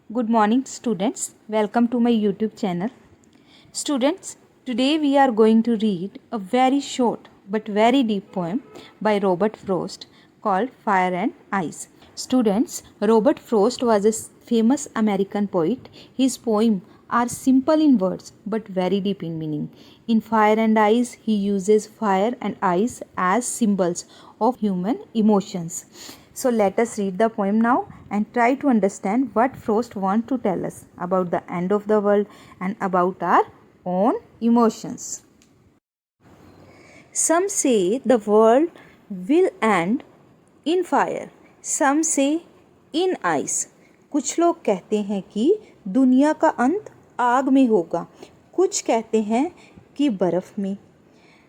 Good morning, students. Welcome to my YouTube channel. Students, today we are going to read a very short but very deep poem by Robert Frost called Fire and Ice. Students, Robert Frost was a famous American poet. His poems are simple in words but very deep in meaning. In Fire and Ice, he uses fire and ice as symbols of human emotions. So let us read the poem now and try to understand what Frost wants to tell us about the end of the world and about our own emotions. Some say the world will end in fire, some say in ice. कुछ लोग कहते हैं कि दुनिया का अंत आग में होगा, कुछ कहते हैं कि बर्फ़ में।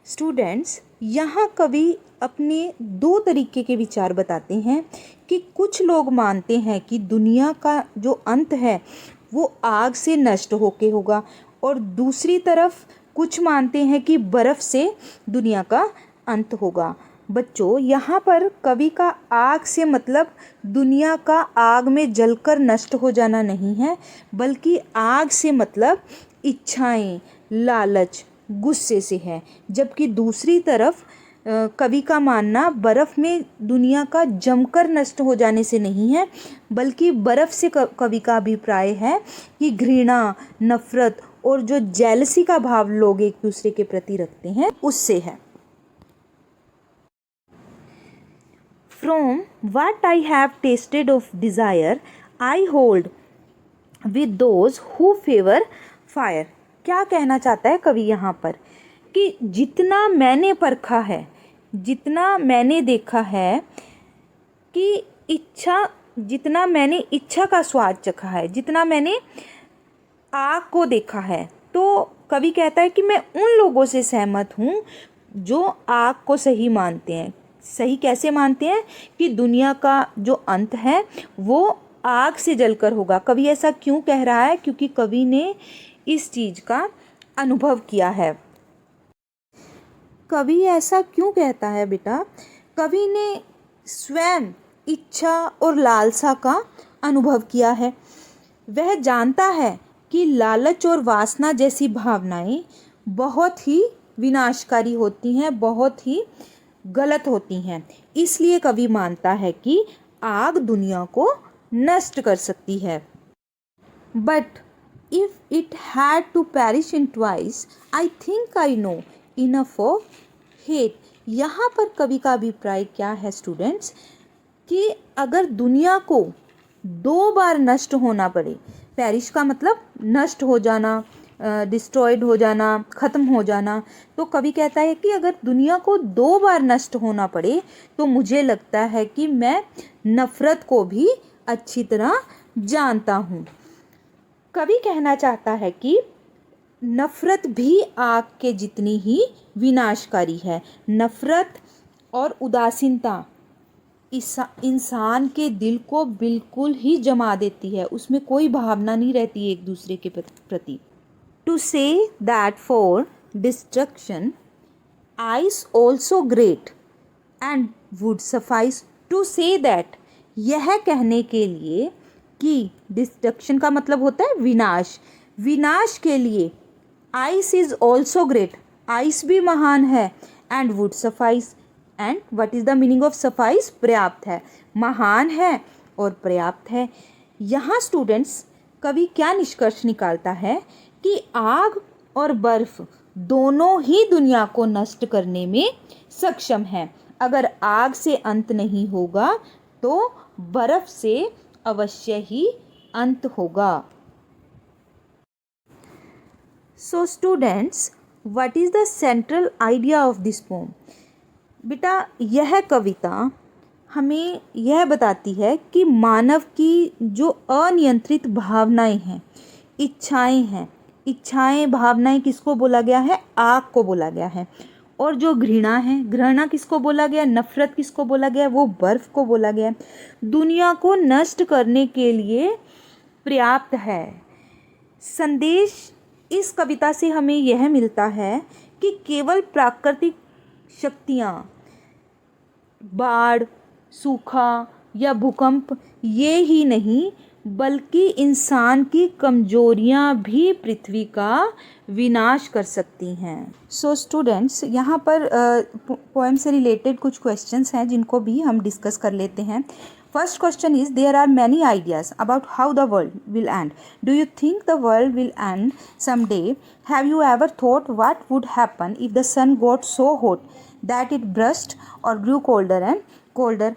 स्टूडेंट्स, यहाँ कवि अपने दो तरीके के विचार बताते हैं कि कुछ लोग मानते हैं कि दुनिया का जो अंत है वो आग से नष्ट होके होगा और दूसरी तरफ कुछ मानते हैं कि बर्फ़ से दुनिया का अंत होगा। बच्चों, यहाँ पर कवि का आग से मतलब दुनिया का आग में जलकर नष्ट हो जाना नहीं है, बल्कि आग से मतलब इच्छाएं, लालच, गुस्से से है। जबकि दूसरी तरफ कवि का मानना बर्फ़ में दुनिया का जमकर नष्ट हो जाने से नहीं है, बल्कि बर्फ़ से कवि का अभिप्राय है कि घृणा, नफ़रत और जो जेलसी का भाव लोग एक दूसरे के प्रति रखते हैं उससे है। From what I have tasted of desire, I hold with those who favor fire. क्या कहना चाहता है कवि यहाँ पर कि जितना मैंने परखा है, जितना मैंने देखा है कि जितना मैंने इच्छा का स्वाद चखा है, जितना मैंने आग को देखा है, तो कवि कहता है कि मैं उन लोगों से सहमत हूँ जो आग को सही मानते हैं। सही कैसे मानते हैं कि दुनिया का जो अंत है वो आग से जलकर होगा। कवि ऐसा क्यों कह रहा है? क्योंकि कवि ने इस चीज़ का अनुभव किया है। कवि ऐसा क्यों कहता है बेटा? कवि ने स्वयं इच्छा और लालसा का अनुभव किया है। वह जानता है कि लालच और वासना जैसी भावनाएं बहुत ही विनाशकारी होती हैं, बहुत ही गलत होती हैं। इसलिए कवि मानता है कि आग दुनिया को नष्ट कर सकती है। But if it had to perish in twice, I think I know enough of hate. यहाँ पर कवि का अभिप्राय क्या है स्टूडेंट्स? कि अगर दुनिया को दो बार नष्ट होना पड़े, पेरिश का मतलब नष्ट हो जाना, डिस्ट्रॉयड हो जाना, ख़त्म हो जाना, तो कवि कहता है कि अगर दुनिया को दो बार नष्ट होना पड़े तो मुझे लगता है कि मैं नफ़रत को भी अच्छी तरह जानता हूँ। कवि कहना चाहता है कि नफ़रत भी आग के जितनी ही विनाशकारी है। नफ़रत और उदासीनता इंसान के दिल को बिल्कुल ही जमा देती है, उसमें कोई भावना नहीं रहती एक दूसरे के प्रति। To say that for destruction ice also great and would suffice to say that, यह कहने के लिए कि डिस्ट्रक्शन का मतलब होता है विनाश, विनाश के लिए ice is also great, ice भी महान है, and would suffice, and what is the meaning of suffice? पर्याप्त है, महान है और पर्याप्त है। यहाँ स्टूडेंट्स कवि क्या निष्कर्ष निकालता है कि आग और बर्फ दोनों ही दुनिया को नष्ट करने में सक्षम है। अगर आग से अंत नहीं होगा तो बर्फ से अवश्य ही अंत होगा। So students, what is the central idea of this pome? बेटा, यह कविता हमें यह बताती है कि मानव की जो अनियंत्रित भावनाएं हैं, इच्छाएं हैं, इच्छाएं, भावनाएं किसको बोला गया है? आग को बोला गया है। और जो घृणा है, घृणा किसको बोला गया? नफ़रत किसको बोला गया? वो बर्फ़ को बोला गया। दुनिया को नष्ट करने के लिए पर्याप्त है। संदेश इस कविता से हमें यह मिलता है कि केवल प्राकृतिक शक्तियाँ, बाढ़, सूखा या भूकंप ये ही नहीं, बल्कि इंसान की कमजोरियां भी पृथ्वी का विनाश कर सकती हैं। सो स्टूडेंट्स, यहाँ पर पोएम से रिलेटेड कुछ क्वेश्चंस हैं जिनको भी हम डिस्कस कर लेते हैं। First question is, there are many ideas about how the world will end. Do you think the world will end someday? Have you ever thought what would happen if the sun got so hot that it burst or grew colder and colder?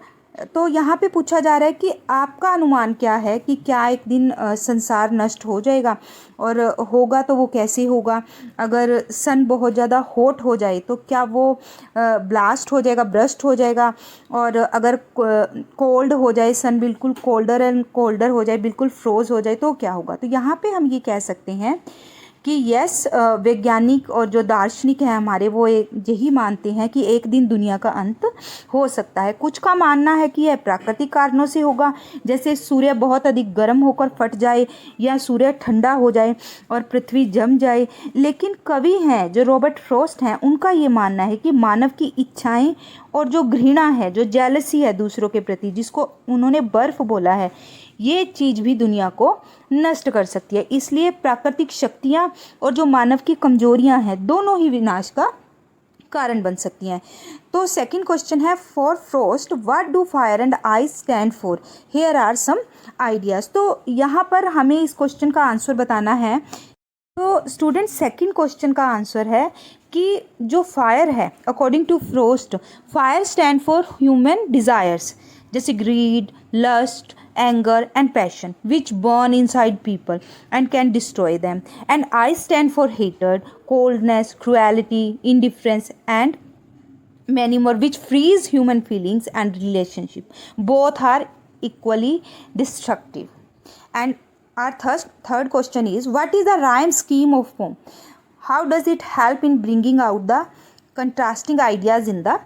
तो यहाँ पे पूछा जा रहा है कि आपका अनुमान क्या है कि क्या एक दिन संसार नष्ट हो जाएगा, और होगा तो वो कैसे होगा। अगर सन बहुत ज़्यादा हॉट हो जाए तो क्या वो ब्लास्ट हो जाएगा, ब्रस्ट हो जाएगा, और अगर कोल्ड हो जाए, सन बिल्कुल कोल्डर एंड कोल्डर हो जाए, बिल्कुल फ्रोज हो जाए तो क्या होगा। तो यहाँ पे हम ये कह सकते हैं कि यस, वैज्ञानिक और जो दार्शनिक हैं हमारे, वो यही मानते हैं कि एक दिन दुनिया का अंत हो सकता है। कुछ का मानना है कि यह प्राकृतिक कारणों से होगा, जैसे सूर्य बहुत अधिक गर्म होकर फट जाए, या सूर्य ठंडा हो जाए और पृथ्वी जम जाए। लेकिन कवि हैं जो रॉबर्ट फ्रॉस्ट हैं, उनका ये मानना है कि मानव की इच्छाएं और जो घृणा है, जो जेलसी है दूसरों के प्रति, जिसको उन्होंने बर्फ बोला है, ये चीज़ भी दुनिया को नष्ट कर सकती है। इसलिए प्राकृतिक शक्तियाँ और जो मानव की कमजोरियाँ हैं, दोनों ही विनाश का कारण बन सकती हैं। तो सेकंड क्वेश्चन है, for Frost what do fire and ice stand for? Here are some ideas. तो यहाँ पर हमें इस क्वेश्चन का आंसर बताना है। तो स्टूडेंट, सेकंड क्वेश्चन का आंसर है कि जो फायर है, according to Frost, fire stand for human desires, जैसे greed, lust, anger and passion which burn inside people and can destroy them. And I stand for hatred, coldness, cruelty, indifference and many more which freeze human feelings and relationship. Both are equally destructive. And our third question is, what is the rhyme scheme of poem? How does it help in bringing out the contrasting ideas in the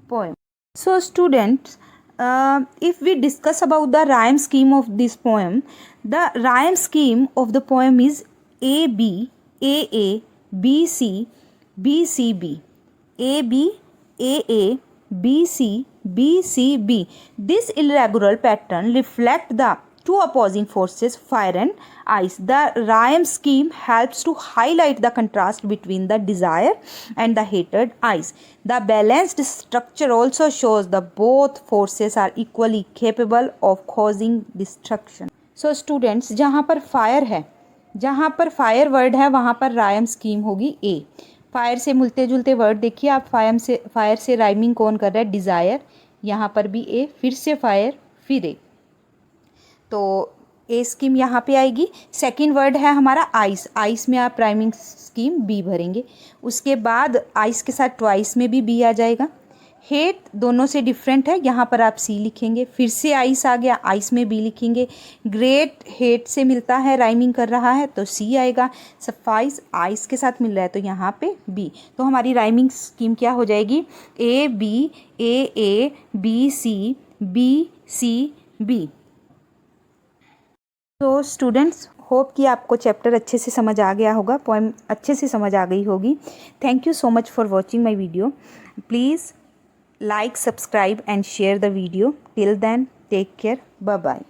poem? So students, if we discuss about the rhyme scheme of this poem, the rhyme scheme of the poem is A B, A A, B C, B C B, A B, A A, B C, B C B. This irregular pattern reflects the two opposing forces, fire and ice. The rhyme scheme helps to highlight the contrast between the desire and the hated ice. The balanced structure also shows that both forces are equally capable of causing destruction. So students, जहाँ पर fire है, जहाँ पर fire word है, वहाँ पर rhyme scheme होगी ए। Fire से मिलते जुलते वर्ड देखिए आप, फायर से राइमिंग कौन कर रहा है? डिज़ायर। यहाँ पर भी ए, फिर से फायर, फिर ए, तो ए स्कीम यहाँ पे आएगी। सेकंड वर्ड है हमारा आइस, आइस में आप राइमिंग स्कीम बी भरेंगे। उसके बाद आइस के साथ ट्वाइस में भी बी आ जाएगा। हेट दोनों से डिफरेंट है, यहाँ पर आप सी लिखेंगे। फिर से आइस आ गया, आइस में बी लिखेंगे। ग्रेट हेट से मिलता है, राइमिंग कर रहा है, तो सी आएगा। सफाइस आइस के साथ मिल रहा है, तो यहाँ पे बी। तो हमारी राइमिंग स्कीम क्या हो जाएगी? A B, A B C, B C B. तो स्टूडेंट्स, होप कि आपको चैप्टर अच्छे से समझ आ गया होगा, पोएम अच्छे से समझ आ गई होगी। Thank you so much for watching my video. Please like, subscribe and share the video. Till then, take care. Bye bye.